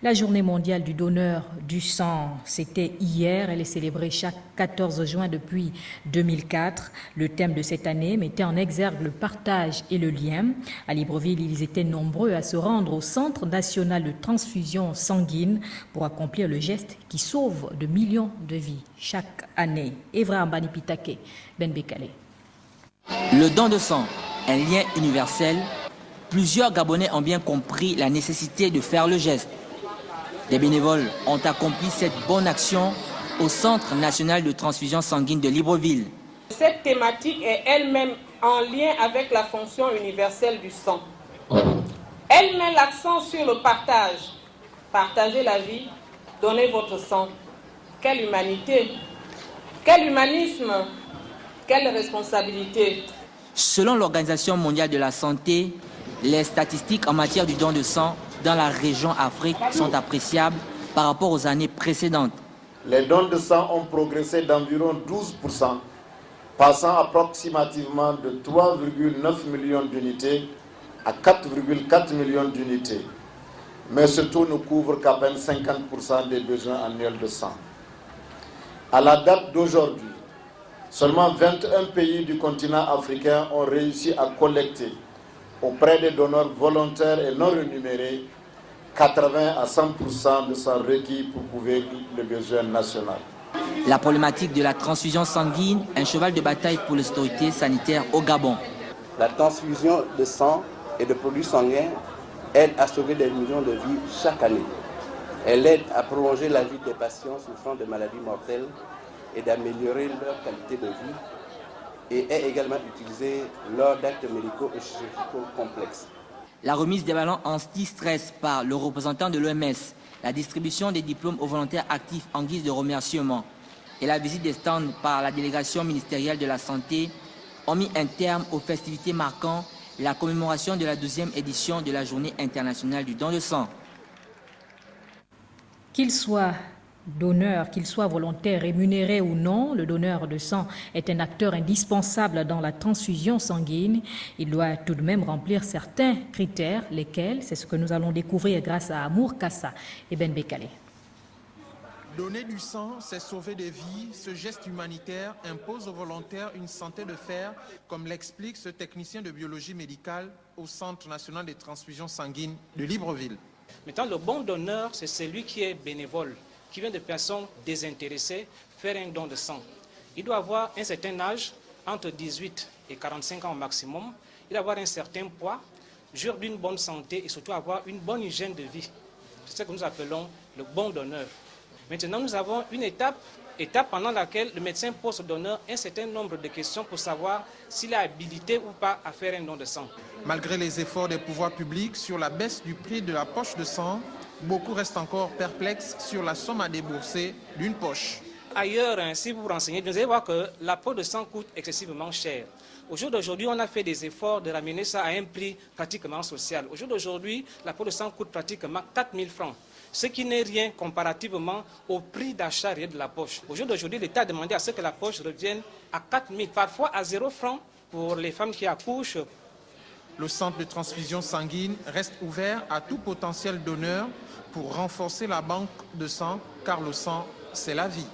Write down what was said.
La journée mondiale du donneur du sang, c'était hier. Elle est célébrée chaque 14 juin depuis 2004. Le thème de cette année mettait en exergue le partage et le lien. À Libreville, ils étaient nombreux à se rendre au Centre national de transfusion sanguine pour accomplir le geste qui sauve de millions de vies chaque année. Evra Ambani Pitake, Ben Bekale. Le don de sang, un lien universel. Plusieurs Gabonais ont bien compris la nécessité de faire le geste. Des bénévoles ont accompli cette bonne action au Centre national de transfusion sanguine de Libreville. Cette thématique est elle-même en lien avec la fonction universelle du sang. Elle met l'accent sur le partage. Partagez la vie, donnez votre sang. Quelle humanité, quel humanisme, quelle responsabilité. Selon l'Organisation mondiale de la santé, les statistiques en matière du don de sang dans la région Afrique sont appréciables par rapport aux années précédentes. Les dons de sang ont progressé d'environ 12%, passant approximativement de 3,9 millions d'unités à 4,4 millions d'unités. Mais ce taux ne couvre qu'à peine 50% des besoins annuels de sang. À la date d'aujourd'hui, seulement 21 pays du continent africain ont réussi à collecter auprès des donneurs volontaires et non rémunérés 80 à 100% de sang requis pour couvrir le besoin national. La problématique de la transfusion sanguine, un cheval de bataille pour l'autorité sanitaire au Gabon. La transfusion de sang et de produits sanguins aide à sauver des millions de vies chaque année. Elle aide à prolonger la vie des patients souffrant de maladies mortelles et d'améliorer leur qualité de vie et est également utilisée lors d'actes médicaux et chirurgicaux complexes. La remise des ballons anti-stress par le représentant de l'OMS, la distribution des diplômes aux volontaires actifs en guise de remerciement et la visite des stands par la délégation ministérielle de la Santé ont mis un terme aux festivités marquant la commémoration de la 12e édition de la Journée internationale du don de sang. Qu'il soit donneur, qu'il soit volontaire, rémunéré ou non, le donneur de sang est un acteur indispensable dans la transfusion sanguine. Il doit tout de même remplir certains critères, lesquels, c'est ce que nous allons découvrir grâce à Amour Kassa et Ben Bekale. Donner du sang, c'est sauver des vies. Ce geste humanitaire impose aux volontaires une santé de fer, comme l'explique ce technicien de biologie médicale au Centre national de transfusion sanguine de Libreville. Maintenant, le bon donneur, c'est celui qui est bénévole, qui vient de personnes désintéressées faire un don de sang. Il doit avoir un certain âge, entre 18 et 45 ans au maximum. Il doit avoir un certain poids, jouir d'une bonne santé et surtout avoir une bonne hygiène de vie. C'est ce que nous appelons le bon donneur. Maintenant, nous avons une étape pendant laquelle le médecin pose au donneur un certain nombre de questions pour savoir s'il est habilité ou pas à faire un don de sang. Malgré les efforts des pouvoirs publics sur la baisse du prix de la poche de sang, beaucoup restent encore perplexes sur la somme à débourser d'une poche. Ailleurs, si vous vous renseignez, vous allez voir que la poche de sang coûte excessivement cher. Au jour d'aujourd'hui, on a fait des efforts de ramener ça à un prix pratiquement social. Au jour d'aujourd'hui, la poche de sang coûte pratiquement 4 000 francs. Ce qui n'est rien comparativement au prix d'achat réel de la poche. Au jour d'aujourd'hui, l'État a demandé à ce que la poche revienne à 4 000, parfois à 0 francs pour les femmes qui accouchent. Le centre de transfusion sanguine reste ouvert à tout potentiel donneur pour renforcer la banque de sang, car le sang, c'est la vie.